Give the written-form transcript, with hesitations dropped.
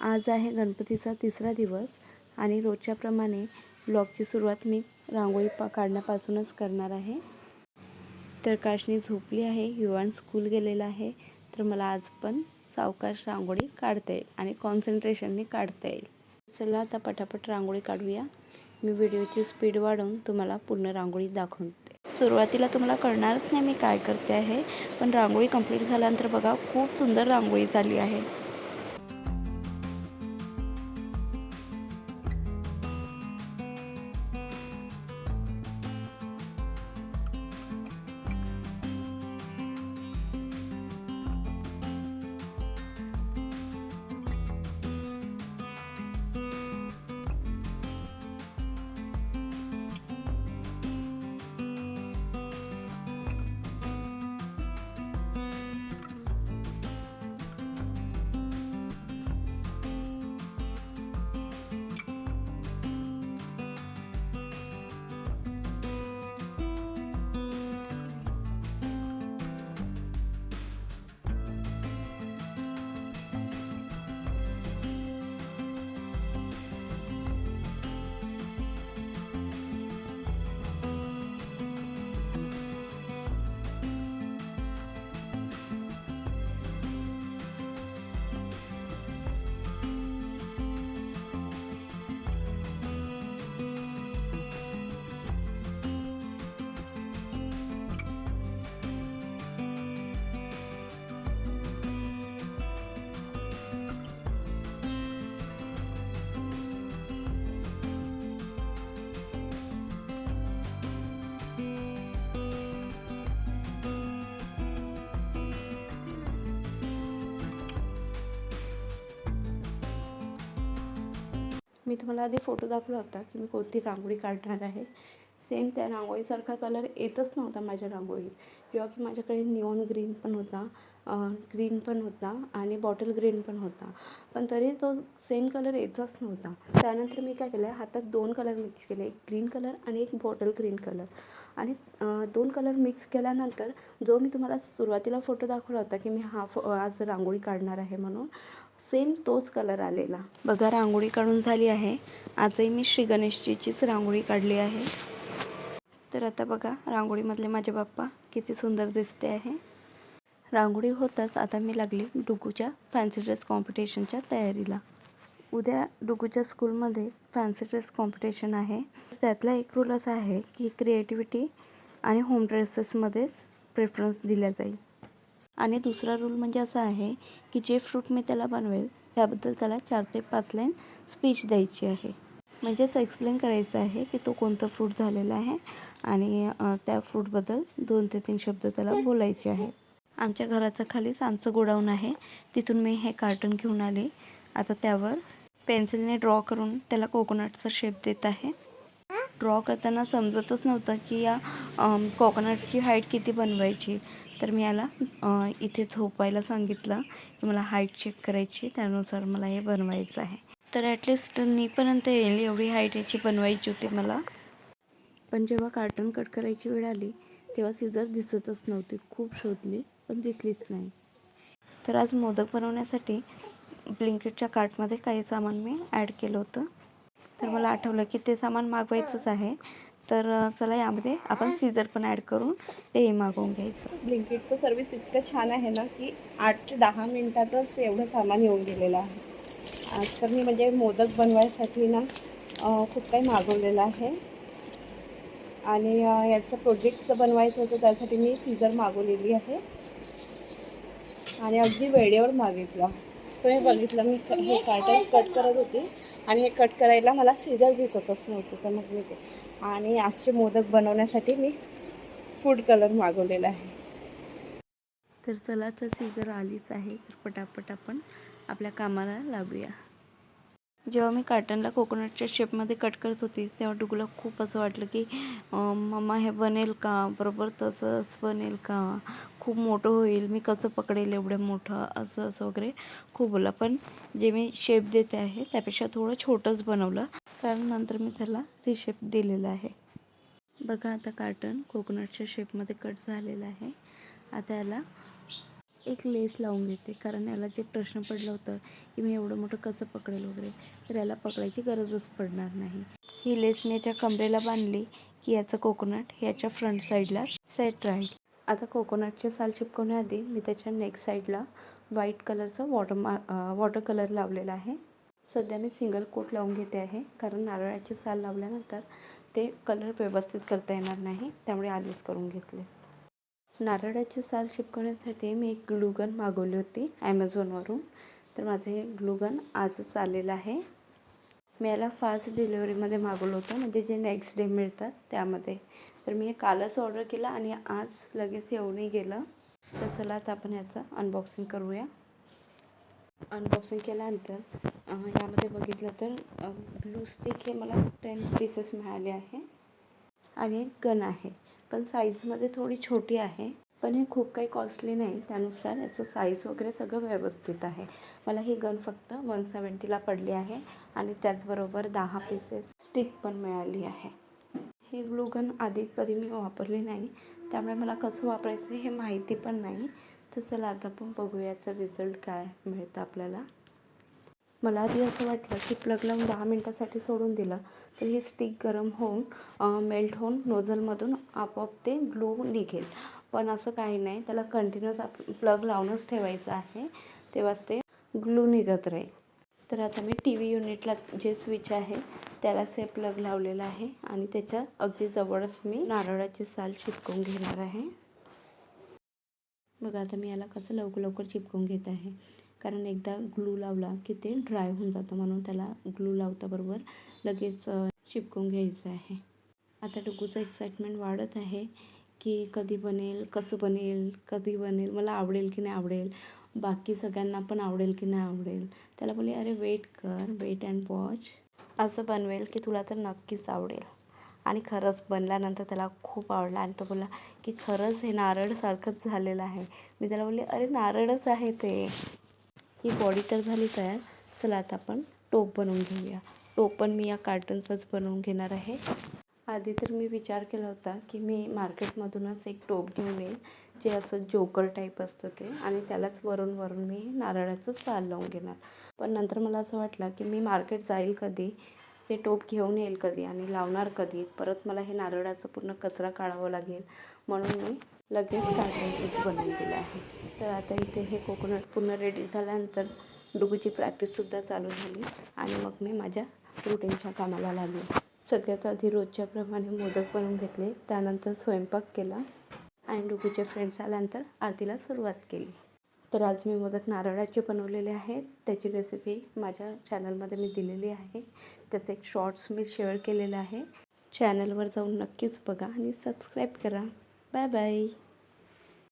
आज आहे गणपतीचा तिसरा दिवस आणि रोजच्याप्रमाणे ब्लॉगची सुरुवात मी रांगोळी काढण्यापासूनच करणार आहे। तर काशनी झोपली आहे, युवान स्कूल गेलेला आहे, तर मला आज पण सावकाश रांगोळी काढता येईल आणि कॉन्सन्ट्रेशनने काढता येईल। चला आता पटापट रांगोळी काढूया। मी व्हिडिओची स्पीड वाढवून तुम्हाला पूर्ण रांगोळी दाखवते। सुरुवातीला तुम्हाला कळणारच नाही मी काय करते आहे, पण रांगोळी कंप्लीट झाल्यानंतर बघा खूप सुंदर रांगोळी झाली आहे। मी तुम्हाला आधी फोटो दाखवला होता की मी कोणती रांगोळी काढणार आहे। सेम त्या रांगोळीसारखा कलर येतच नव्हता माझ्या रांगोळीत, जेव्हा की माझ्याकडे निऑन ग्रीन पण होता, ग्रीन पण होता आणि बॉटल ग्रीन पण होता, पण तरी तो सेम कलर येतच नव्हता। त्यानंतर मी काय केलं, हातात दोन कलर मिक्स केले, एक ग्रीन कलर आणि एक बॉटल ग्रीन कलर, आणि दोन कलर मिक्स केल्यानंतर जो मी तुम्हाला सुरुवातीला फोटो दाखवला होता की मी आज रांगोळी काढणार आहे म्हणून, सेम तोच कलर आलेला। बघा रांगोळी काढून झाली आहे। आजही मी श्री गणेशजीचीच रांगोळी काढली आहे। तर आता बघा रांगोळीमधले माझे बाप्पा किती सुंदर दिसते आहे। रांगोळी होताच आता मी लागली डुगूच्या फॅन्सी ड्रेस कॉम्पिटिशनच्या तयारीला। उद्या डुगूच्या स्कूलमध्ये फॅन्सी ड्रेस कॉम्पिटिशन आहे। त्यातला एक रूल असा आहे की क्रिएटिव्हिटी आणि होम ड्रेसेसमध्येच प्रेफरन्स दिला जाईल, आणि दुसरा रूल म्हणजे असा आहे की जे फ्रूट मी त्याला बनवेल त्याबद्दल त्याला 4 ते 5 लाईन स्पीच द्यायची आहे, म्हणजेच एक्सप्लेन करायचं आहे की तो कोणता फ्रूट झालेला आहे आणि त्या फ्रूटबद्दल 2 ते 3 शब्द त्याला बोलायचे आहे। आमच्या घराच्या खालीच आमचं गोडाऊन आहे, तिथून मी हे कार्टन घेऊन आले। आता त्यावर पेन्सिलने ड्रॉ करून त्याला कोकोनटचा शेप देत आहे। ड्रॉ करताना समजतच नव्हतं की या कोकोनटची हाईट किती बनवायची, तर मी याला इथे झोपायला सांगितलं की मला हाईट चेक करायची, त्यानुसार मला हे बनवायचं आहे। तर ॲटलिस्ट नीपर्यंत येईल एवढी हाईट याची बनवायची होती मला, पण जेव्हा कार्टन कट करायची वेळ आली तेव्हा सीझर दिसतच नव्हती। खूप शोधली पण दिसलीच नाही। तर आज मोदक बनवण्यासाठी ब्लिंकिटच्या कार्टमध्ये काही सामान मी ॲड केलं होतं, तर मला आठवलं की ते सामान मागवायचंच आहे, तर चला यामध्ये आपण सीझर पण ॲड करून तेही मागवून घ्यायचं। ब्लिंकिटचं सर्विस इतकं छान आहे ना की 8 ते 10 मिनिटातच एवढं सामान येऊन गेलेलं आहे। आज तर मी म्हणजे मोदक बनवायसाठी ना खूप काही मागवलेलं आहे, आणि याचं प्रोजेक्ट बनवायचं होतं त्यासाठी मी सीझर मागवलेली आहे आणि अगदी वेळेवर मागितलं। तुम्ही बघितलं मी हे कार्टन्स कट करत होते आणि हे कट करायला मला सीझर दिसतच नव्हतं, तर मग मी ते, आणि आजचे मोदक बनवण्यासाठी मी फूड कलर मागवलेला आहे। तर चला तर सीझर आलीच आहे, तर पटापट आपण आपल्या कामाला लागूया। जेव्हा मी कार्टनला कोकोनटच्या शेपमध्ये कट करत होती तेव्हा डुगूला खूप असं वाटलं की मम्मा हे बनेल का, बरोबर तसंच बनेल का, खूप मोठं होईल, मी कसं पकडेल एवढं मोठं, असं असं वगैरे खूप बोलला। पण जे मी शेप देते आहे त्यापेक्षा थोडं छोटंच बनवलं, कारण नंतर मी त्याला रिशेप दिलेला आहे। बघा आता कार्टन कोकोनटच्या शेपमध्ये कट झालेलं आहे। आता याला एक लेस लावून घेते, कारण याला जे प्रश्न पडलं होतं की मी एवढं मोठं कसं पकडेल वगैरे, तर याला पकडायची गरजच पडणार नाही. ही लेस मी याच्या कमरेला बांधली की याचं कोकोनट याच्या फ्रंट साईडला सेट राहील. आता कोकोनटचे साल चिपकवण्याआधी मी त्याच्या नेक साईडला व्हाईट कलरचा वॉटर कलर लावलेला आहे. सध्या मी सिंगल कोट लावून घेते आहे, कारण नारळाचे साल लावल्यानंतर ते कलर व्यवस्थित करता येणार नाही, त्यामुळे आधीच करून घेतले. नारळाचे साल चिपकवण्यासाठी मी एक ग्लूगन मागवली होती ॲमेझॉनवरून. तर माझं हे ग्लूगन आजच आलेलं आहे. मी याला फास्ट डिलिव्हरीमध्ये मागवलं होतं, म्हणजे जे नेक्स्ट डे मिळतात त्यामध्ये. तर मी हे कालच ऑर्डर केलं आणि आज लगेच येऊनही गेलं. तर चला आता आपण याचं अनबॉक्सिंग करूया. अनबॉक्सिंग केल्यानंतर यामध्ये बघितलं तर ग्लू स्टिक हे मला 10 पीसेस मिळाले आहे आणि एक गन आहे, पण साईजमध्ये थोडी छोटी आहे. पण हे खूप काही कॉस्टली नाही, त्यानुसार याचं साईज वगैरे सगळं व्यवस्थित आहे. मला ही गन फक्त 170ला पडली आहे आणि त्याचबरोबर 10 पीसेस स्टिक पण मिळाली आहे. ही ग्लू गन आधी कधी मी वापरली नाही, त्यामुळे मला कसं वापरायचं हे माहिती पण नाही. तर चला आता आपण बघूया याचं रिझल्ट काय मिळतं आपल्याला. मला आधी असं वाटलं की प्लग लावून 10 मिनटासाठी सोडून दिलं तर ही स्टिक गरम होऊन मेल्ट होऊन नोझलमधून आपोआप ते ग्लू निघेल. पण असं काही नाही, त्याला कंटिन्युअस प्लग लावूनच ठेवायचं आहे, तेव्हाच ते ग्लू निघत राहील. तर आता मी टी व्ही युनिटला जे स्विच आहे त्यालाच हे प्लग लावलेलं आहे आणि त्याच्या अगदी जवळच मी नारळाचे साल चिपकवून घेणार आहे. बघा आता मी याला कसं लवकर चिपकवून घेत आहे, कारण एकदा ग्लू लावला की ते ड्राय होऊन जातं, म्हणून त्याला ग्लू लावता बरोबर लगेच चिपकवून घ्यायचं आहे. आता डुगूचं एक्साइटमेंट वाढत आहे की कधी बनेल, कसं बनेल, कधी बनेल, मला आवडेल की नाही आवडेल, बाकी सगळ्यांना पण आवडेल की नाही आवडेल. त्याला बोलले अरे वेट अँड वॉच, असं बनवेल की तुला तर नक्कीच आवडेल. आणि खरंच बनल्यानंतर त्याला खूप आवडला आणि तो बोलला की खरंच हे नारळसारखंच झालेलं आहे. मी त्याला बोलले अरे नारळच आहे ते. ही बॉडी तर झाली तयार. चला आता आपण टोप बनवून घेऊया. टोप पण मी या कार्टनचंच बनवून घेणार आहे. आधी तर मी विचार केला होता की मी मार्केटमधूनच एक टोप घेऊन येईल, जे असं जोकर टाईप असतं ते, आणि त्यालाच वरून मी नारळाचं साल लावून घेणार. पण नंतर मला असं वाटलं की मी मार्केट जाईल कधी, ते टोप घेऊन येईल कधी आणि लावणार कधी, परत मला हे नारळाचं पूर्ण कचरा काढावं लागेल, म्हणून मी लगेच कार्टनचंच बनवून दिलं आहे. तर आता इथे हे कोकोनट पूर्ण रेडी झाल्यानंतर डुगूची प्रॅक्टिससुद्धा चालू झाली आणि मग मी माझ्या रुटीनच्या कामाला लागले. सगळ्यात आधी रोजच्याप्रमाणे मोदक बनवून घेतले, त्यानंतर स्वयंपाक केला आणि डुगूचे फ्रेंड्स आल्यानंतर आरतीला सुरुवात केली. तर आज मी मोदक नारळाचे बनवलेले आहेत. त्याची रेसिपी माझ्या चॅनलमध्ये मी दिलेली आहे. त्याचं एक शॉर्ट्स मी शेअर केलेलं आहे. चॅनलवर जाऊन नक्कीच बघा आणि सबस्क्राईब करा. Bye bye.